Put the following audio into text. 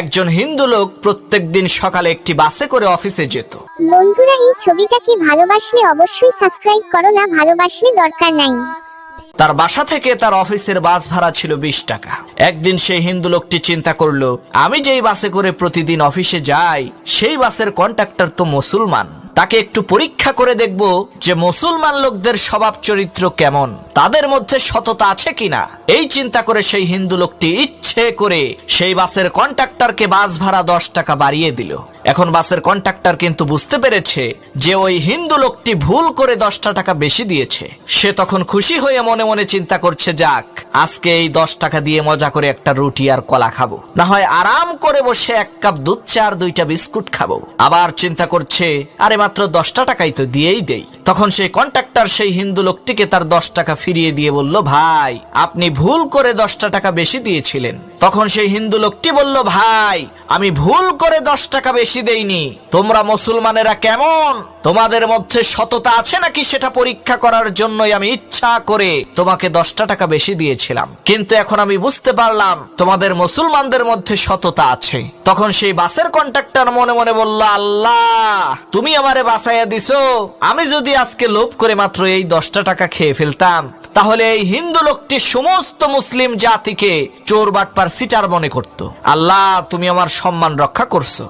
একজন হিন্দু লোক প্রত্যেকদিন সকালে একটি বাসে করে অফিসে যেত। বন্ধুরা, এই ছবিটাকে ভালোবাসলে অবশ্যই সাবস্ক্রাইব করো, না ভালোবাসলে দরকার নাই। তার বাসা থেকে তার অফিসের বাস ভাড়া ছিল 20 টাকা। একদিন সেই হিন্দু লোকটি চিন্তা করলো, আমি যেই বাসে করে প্রতিদিন অফিসে যাই সেই বাসের কন্ডাক্টর তো মুসলমান, তাকে একটু পরীক্ষা করে দেখব যে মুসলমান লোকদের স্বভাব চরিত্র কেমন, তাদের মধ্যে সততা আছে কিনা। এই চিন্তা করে সেই হিন্দু লোকটি ইচ্ছে করে সেই বাসের কন্ডাক্টরকে বাস ভাড়া 10 টাকা বাড়িয়ে দিল। এখন বাসের কন্ডাক্টর কিন্তু বুঝতে পেরেছে যে ওই হিন্দু লোকটি ভুল করে 10 টাকা বেশি দিয়েছে। সে তখন খুশি হয়ে মনে মনে চিন্তা করছে, যাক, আজকে এই 10 টাকা দিয়ে মজা করে একটা রুটি আর কলা খাবো, না হয় আরাম করে বসে 1 কাপ দুধ চা আর 2টা বিস্কুট খাবো। আবার চিন্তা করছে, আরে মাত্র 10 টাকাই তো, দিয়েই দেই। তখন সেই কন্ডাক্টর সেই হিন্দু লোকটিকে তার 10 টাকা ফিরিয়ে দিয়ে বলল, ভাই, আপনি ভুল করে 10 টাকা বেশি দিয়েছিলেন। তখন সেই হিন্দু লোকটি বলল, ভাই, আমি ভুল করে 10 টাকা বেশি দেইনি। তোমরা মুসলমানেরা কেমন, তোমাদের মধ্যে সততা আছে নাকি সেটা পরীক্ষা করার জন্যই আমি ইচ্ছা করে তোমাকে 10 টাকা বেশি দিয়েছিলাম, কিন্তু এখন আমি বুঝতে পারলাম তোমাদের মুসলমানদের মধ্যে সততা আছে। তখন সেই বাসের কন্ডাক্টর মনে মনে বলল, আল্লাহ, তুমি আমারে বাঁচাইয়া দিছো। আমি যদি আজকে লোভ করে মাত্র এই 10 টাকা খেয়ে ফেলতাম, তাহলে এই হিন্দু লোকটি সমস্ত মুসলিম জাতিকে চোর বাটপার সিটার মনে করত। আল্লাহ, তুমি আমার সম্মান রক্ষা করছো।